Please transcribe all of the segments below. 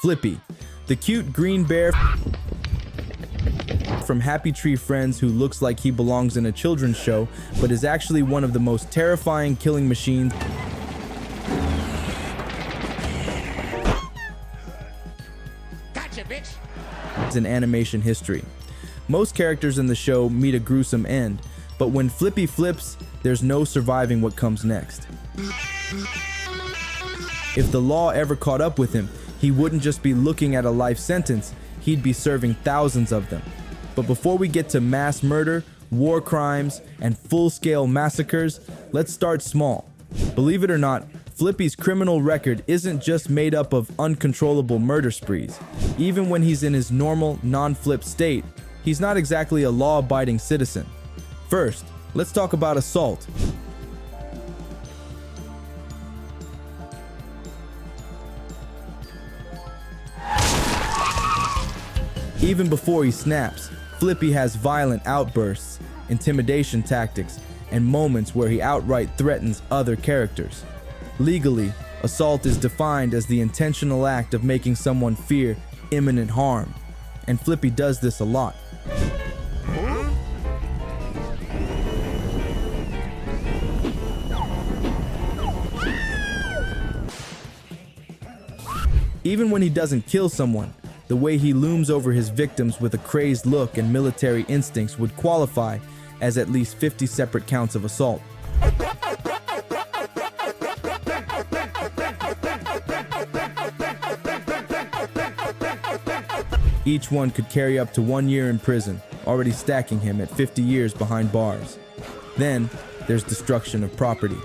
Flippy, the cute green bear from Happy Tree Friends who looks like he belongs in a children's show, but is actually one of the most terrifying killing machines in animation history. Most characters in the show meet a gruesome end, but when Flippy flips, there's no surviving what comes next. If the law ever caught up with him, he wouldn't just be looking at a life sentence, he'd be serving thousands of them. But before we get to mass murder, war crimes, and full-scale massacres, let's start small. Believe it or not, Flippy's criminal record isn't just made up of uncontrollable murder sprees. Even when he's in his normal, non-flip state, he's not exactly a law-abiding citizen. First, let's talk about assault. Even before he snaps, Flippy has violent outbursts, intimidation tactics, and moments where he outright threatens other characters. Legally, assault is defined as the intentional act of making someone fear imminent harm, and Flippy does this a lot. Even when he doesn't kill someone, the way he looms over his victims with a crazed look and military instincts would qualify as at least 50 separate counts of assault. Each one could carry up to 1 year in prison, already stacking him at 50 years behind bars. Then, there's destruction of property.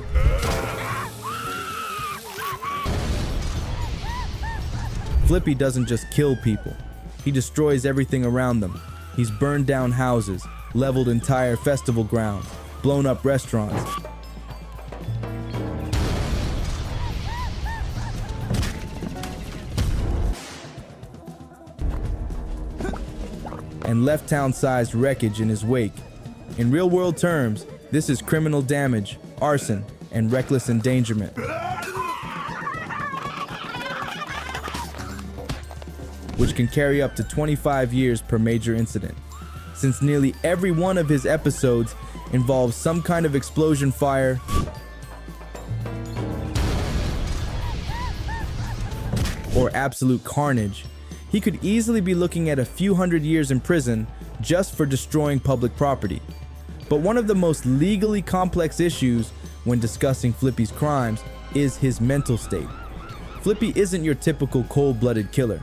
Flippy doesn't just kill people, he destroys everything around them. He's burned down houses, leveled entire festival grounds, blown up restaurants, and left town-sized wreckage in his wake. In real-world terms, this is criminal damage, arson, and reckless endangerment, which can carry up to 25 years per major incident. Since nearly every one of his episodes involves some kind of explosion, fire, or absolute carnage, he could easily be looking at a few hundred years in prison just for destroying public property. But one of the most legally complex issues when discussing Flippy's crimes is his mental state. Flippy isn't your typical cold-blooded killer.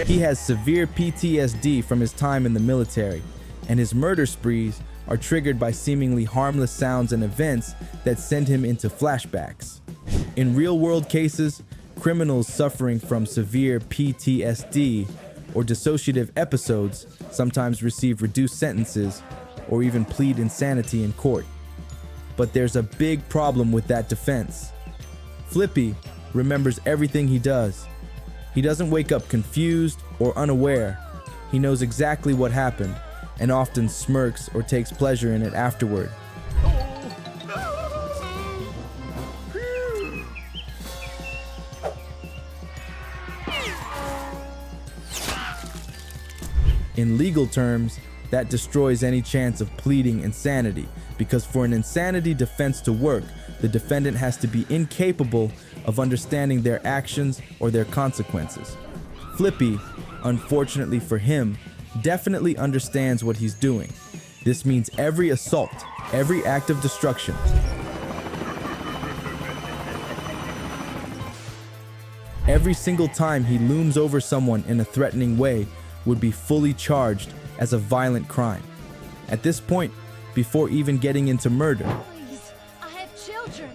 He has severe PTSD from his time in the military, and his murder sprees are triggered by seemingly harmless sounds and events that send him into flashbacks. In real-world cases, criminals suffering from severe PTSD or dissociative episodes sometimes receive reduced sentences or even plead insanity in court. But there's a big problem with that defense. Flippy remembers everything he does. He doesn't wake up confused or unaware. He knows exactly what happened and often smirks or takes pleasure in it afterward. In legal terms, that destroys any chance of pleading insanity, because for an insanity defense to work, the defendant has to be incapable of understanding their actions or their consequences. Flippy, unfortunately for him, definitely understands what he's doing. This means every assault, every act of destruction, every single time he looms over someone in a threatening way would be fully charged as a violent crime. At this point, before even getting into murder, Please, I have children.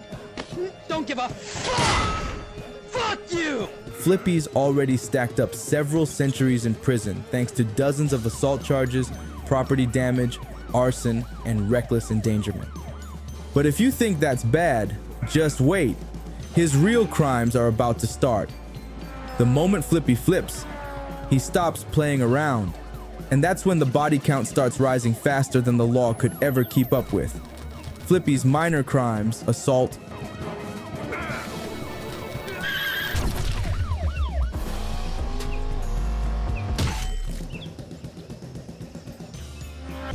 Don't give a fuck! Fuck you! Flippy's already stacked up several centuries in prison thanks to dozens of assault charges, property damage, arson, and reckless endangerment. But if you think that's bad, just wait. His real crimes are about to start. The moment Flippy flips, he stops playing around. And that's when the body count starts rising faster than the law could ever keep up with. Flippy's minor crimes, assault,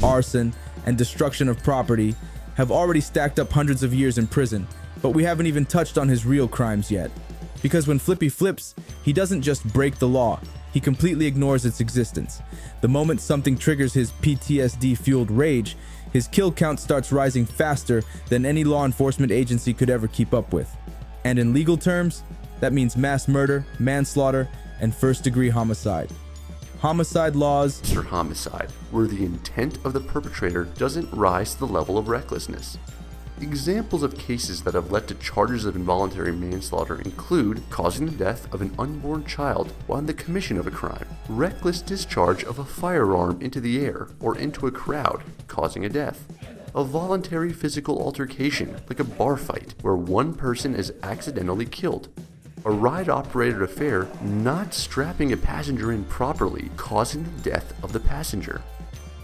arson, and destruction of property, have already stacked up hundreds of years in prison, but we haven't even touched on his real crimes yet. Because when Flippy flips, he doesn't just break the law, he completely ignores its existence. The moment something triggers his PTSD-fueled rage, his kill count starts rising faster than any law enforcement agency could ever keep up with. And in legal terms, that means mass murder, manslaughter, and first-degree homicide. Homicide laws or homicide, where the intent of the perpetrator doesn't rise to the level of recklessness. Examples of cases that have led to charges of involuntary manslaughter include causing the death of an unborn child while in the commission of a crime, reckless discharge of a firearm into the air or into a crowd, causing a death, a voluntary physical altercation like a bar fight where one person is accidentally killed, a ride-operated affair not strapping a passenger in properly, causing the death of the passenger.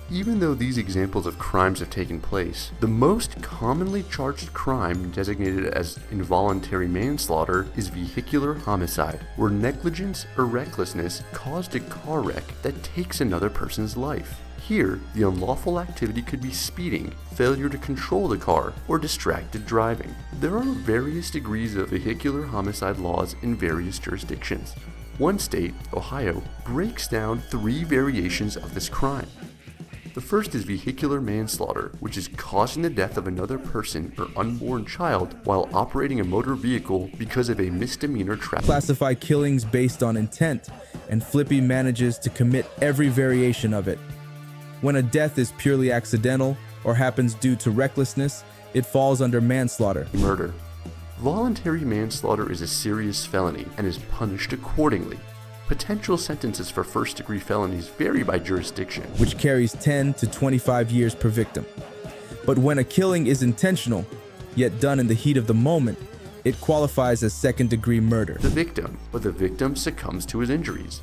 Even though these examples of crimes have taken place, the most commonly charged crime designated as involuntary manslaughter is vehicular homicide, where negligence or recklessness caused a car wreck that takes another person's life. Here, the unlawful activity could be speeding, failure to control the car, or distracted driving. There are various degrees of vehicular homicide laws in various jurisdictions. One state, Ohio, breaks down 3 variations of this crime. The first is vehicular manslaughter, which is causing the death of another person or unborn child while operating a motor vehicle because of a misdemeanor traffic. Classify killings based on intent, and Flippy manages to commit every variation of it. When a death is purely accidental or happens due to recklessness, it falls under manslaughter. Murder. Voluntary manslaughter is a serious felony and is punished accordingly. Potential sentences for first-degree felonies vary by jurisdiction, which carries 10 to 25 years per victim. But when a killing is intentional, yet done in the heat of the moment, it qualifies as second-degree murder. The victim succumbs to his injuries.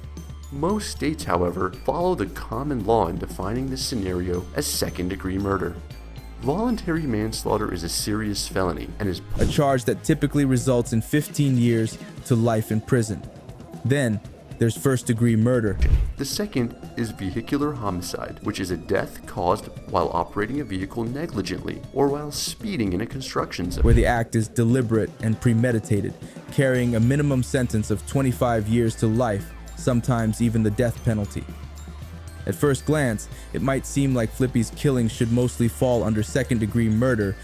Most states, however, follow the common law in defining this scenario as second-degree murder. Voluntary manslaughter is a serious felony and is a charge that typically results in 15 years to life in prison. Then, there's first-degree murder. The second is vehicular homicide, which is a death caused while operating a vehicle negligently or while speeding in a construction zone, where the act is deliberate and premeditated, carrying a minimum sentence of 25 years to life, sometimes even the death penalty. At first glance, it might seem like Flippy's killings should mostly fall under second-degree murder,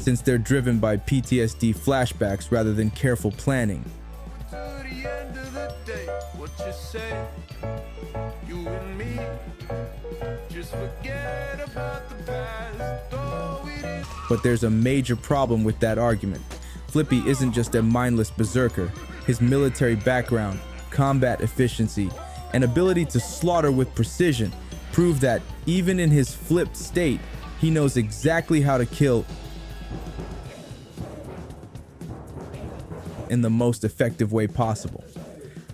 since they're driven by PTSD flashbacks rather than careful planning. To the end of the day, what you say, you and me, just forget about the past, though it is. But there's a major problem with that argument. Flippy isn't just a mindless berserker. His military background, combat efficiency, and ability to slaughter with precision prove that even in his flipped state, he knows exactly how to kill in the most effective way possible.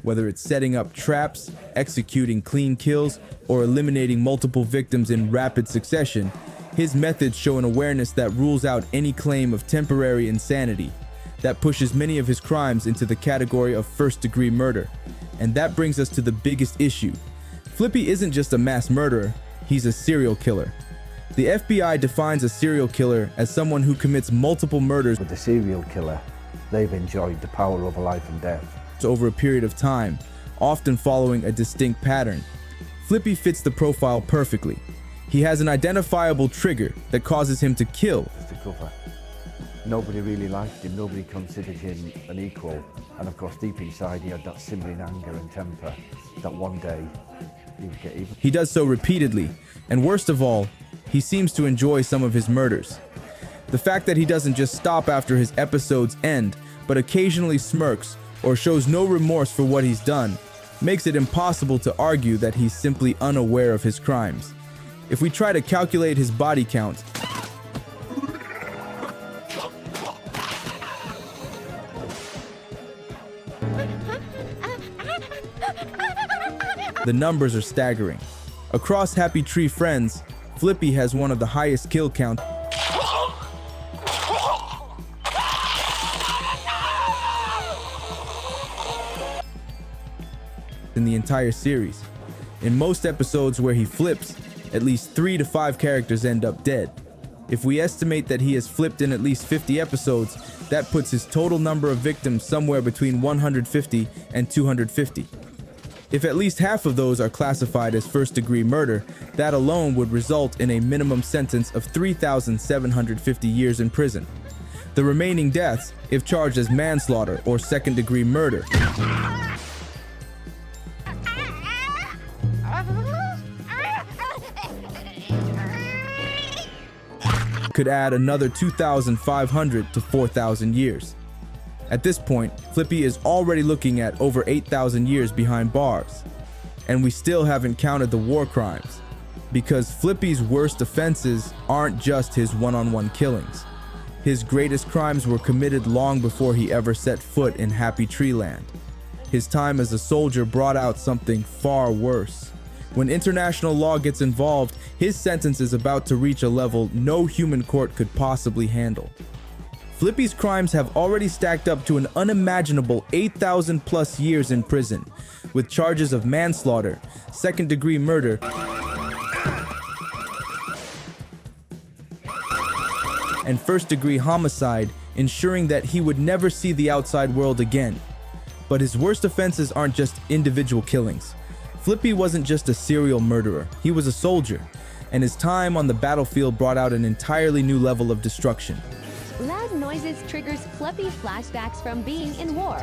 Whether it's setting up traps, executing clean kills, or eliminating multiple victims in rapid succession, his methods show an awareness that rules out any claim of temporary insanity, that pushes many of his crimes into the category of first-degree murder. And that brings us to the biggest issue. Flippy isn't just a mass murderer, he's a serial killer. The FBI defines a serial killer as someone who commits multiple murders with the serial killer. They've enjoyed the power over life and death over a period of time, often following a distinct pattern. Flippy fits the profile perfectly. He has an identifiable trigger that causes him to kill. Just to cover. Nobody really liked him, nobody considered him an equal. And of course, deep inside, he had that simmering anger and temper that one day he would get even. He does so repeatedly, and worst of all, he seems to enjoy some of his murders. The fact that he doesn't just stop after his episodes end, but occasionally smirks or shows no remorse for what he's done, makes it impossible to argue that he's simply unaware of his crimes. If we try to calculate his body count, The numbers are staggering. Across Happy Tree Friends, Flippy has one of the highest kill counts in the entire series. In most episodes where he flips, at least 3 to 5 characters end up dead. If we estimate that he has flipped in at least 50 episodes, that puts his total number of victims somewhere between 150 and 250. If at least half of those are classified as first-degree murder, that alone would result in a minimum sentence of 3,750 years in prison. The remaining deaths, if charged as manslaughter or second-degree murder, could add another 2,500 to 4,000 years. At this point, Flippy is already looking at over 8,000 years behind bars. And we still haven't counted the war crimes, because Flippy's worst offenses aren't just his one-on-one killings. His greatest crimes were committed long before he ever set foot in Happy Tree Land. His time as a soldier brought out something far worse. When international law gets involved, his sentence is about to reach a level no human court could possibly handle. Flippy's crimes have already stacked up to an unimaginable 8,000 plus years in prison, with charges of manslaughter, second-degree murder, and first-degree homicide, ensuring that he would never see the outside world again. But his worst offenses aren't just individual killings. Flippy wasn't just a serial murderer, he was a soldier, and his time on the battlefield brought out an entirely new level of destruction. Loud noises triggers Flippy flashbacks from being in war.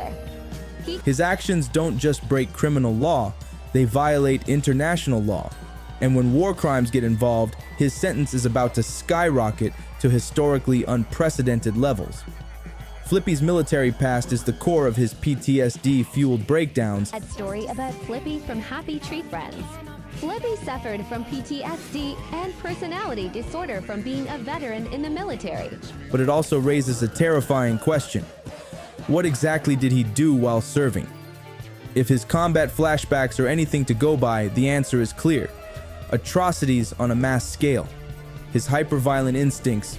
His actions don't just break criminal law, they violate international law. And when war crimes get involved, his sentence is about to skyrocket to historically unprecedented levels. Flippy's military past is the core of his PTSD-fueled breakdowns. A story about Flippy from Happy Tree Friends. Flippy suffered from PTSD and personality disorder from being a veteran in the military. But it also raises a terrifying question. What exactly did he do while serving? If his combat flashbacks are anything to go by, the answer is clear. Atrocities on a mass scale. His hyper-violent instincts,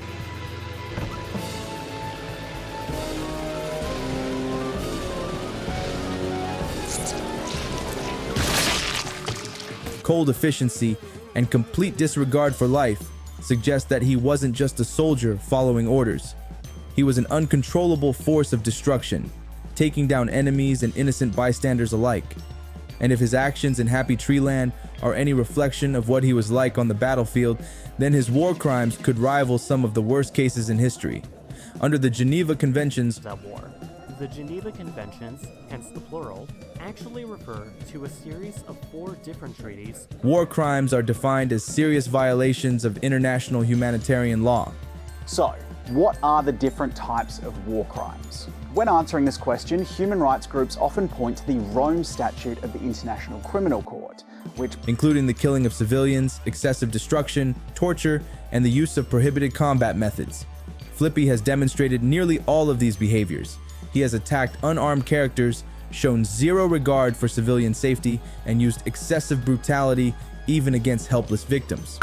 cold efficiency, and complete disregard for life suggest that he wasn't just a soldier following orders. He was an uncontrollable force of destruction, taking down enemies and innocent bystanders alike. And if his actions in Happy Tree Land are any reflection of what he was like on the battlefield, then his war crimes could rival some of the worst cases in history. Under the Geneva Conventions, That war. The Geneva Conventions, hence the plural, actually refer to a series of 4 different treaties. war crimes are defined as serious violations of international humanitarian law. So, what are the different types of war crimes? When answering this question, human rights groups often point to the Rome Statute of the International Criminal Court, which including the killing of civilians, excessive destruction, torture, and the use of prohibited combat methods. Flippy has demonstrated nearly all of these behaviors. He has attacked unarmed characters, shown zero regard for civilian safety, and used excessive brutality even against helpless victims.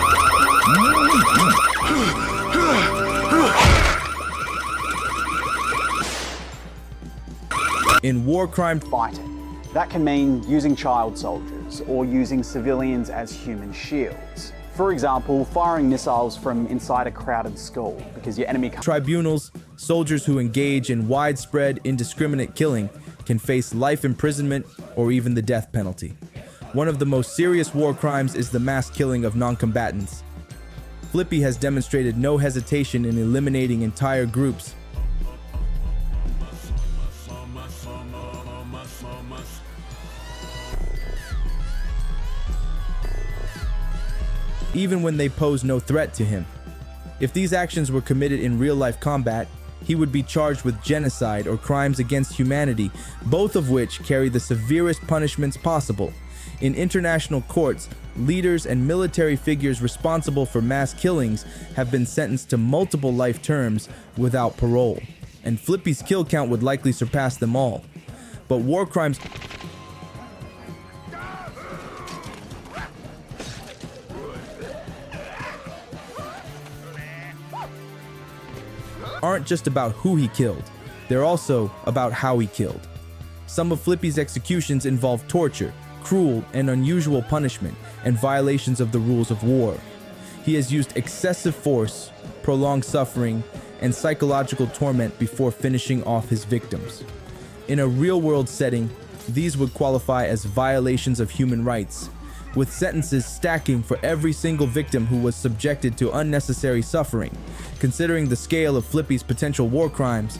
In war crime fighting. That can mean using child soldiers or using civilians as human shields. For example, firing missiles from inside a crowded school because your enemy tribunals, soldiers who engage in widespread, indiscriminate killing can face life imprisonment or even the death penalty. One of the most serious war crimes is the mass killing of non-combatants. Flippy has demonstrated no hesitation in eliminating entire groups, even when they pose no threat to him. If these actions were committed in real-life combat, he would be charged with genocide or crimes against humanity, both of which carry the severest punishments possible. In international courts, leaders and military figures responsible for mass killings have been sentenced to multiple life terms without parole, and Flippy's kill count would likely surpass them all. But war crimes aren't just about who he killed, they're also about how he killed. Some of Flippy's executions involve torture, cruel and unusual punishment, and violations of the rules of war. He has used excessive force, prolonged suffering, and psychological torment before finishing off his victims. In a real-world setting, these would qualify as violations of human rights, with sentences stacking for every single victim who was subjected to unnecessary suffering. Considering the scale of Flippy's potential war crimes,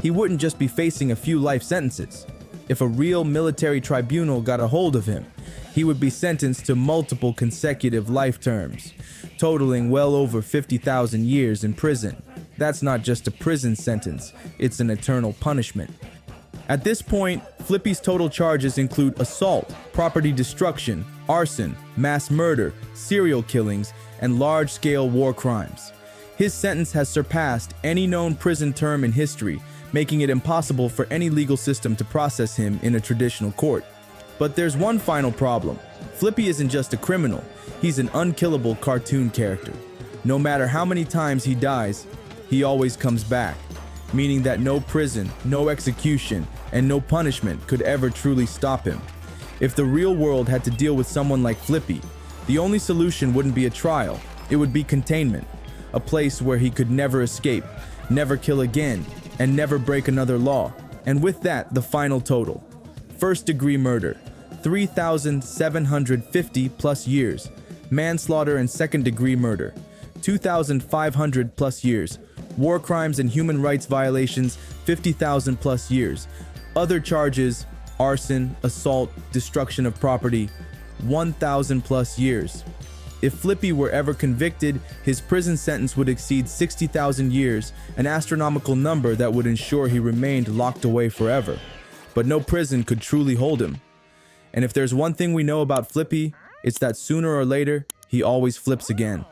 he wouldn't just be facing a few life sentences. If a real military tribunal got a hold of him, he would be sentenced to multiple consecutive life terms, totaling well over 50,000 years in prison. That's not just a prison sentence, it's an eternal punishment. At this point, Flippy's total charges include assault, property destruction, arson, mass murder, serial killings, and large-scale war crimes. His sentence has surpassed any known prison term in history, making it impossible for any legal system to process him in a traditional court. But there's one final problem. Flippy isn't just a criminal, he's an unkillable cartoon character. No matter how many times he dies, he always comes back, meaning that no prison, no execution, and no punishment could ever truly stop him. If the real world had to deal with someone like Flippy, the only solution wouldn't be a trial, it would be containment, a place where he could never escape, never kill again, and never break another law. And with that, the final total. First-degree murder, 3,750 plus years. Manslaughter and second-degree murder, 2,500 plus years. War crimes and human rights violations, 50,000 plus years. Other charges, arson, assault, destruction of property, 1,000 plus years. If Flippy were ever convicted, his prison sentence would exceed 60,000 years, an astronomical number that would ensure he remained locked away forever. But no prison could truly hold him. And if there's one thing we know about Flippy, it's that sooner or later, he always flips again.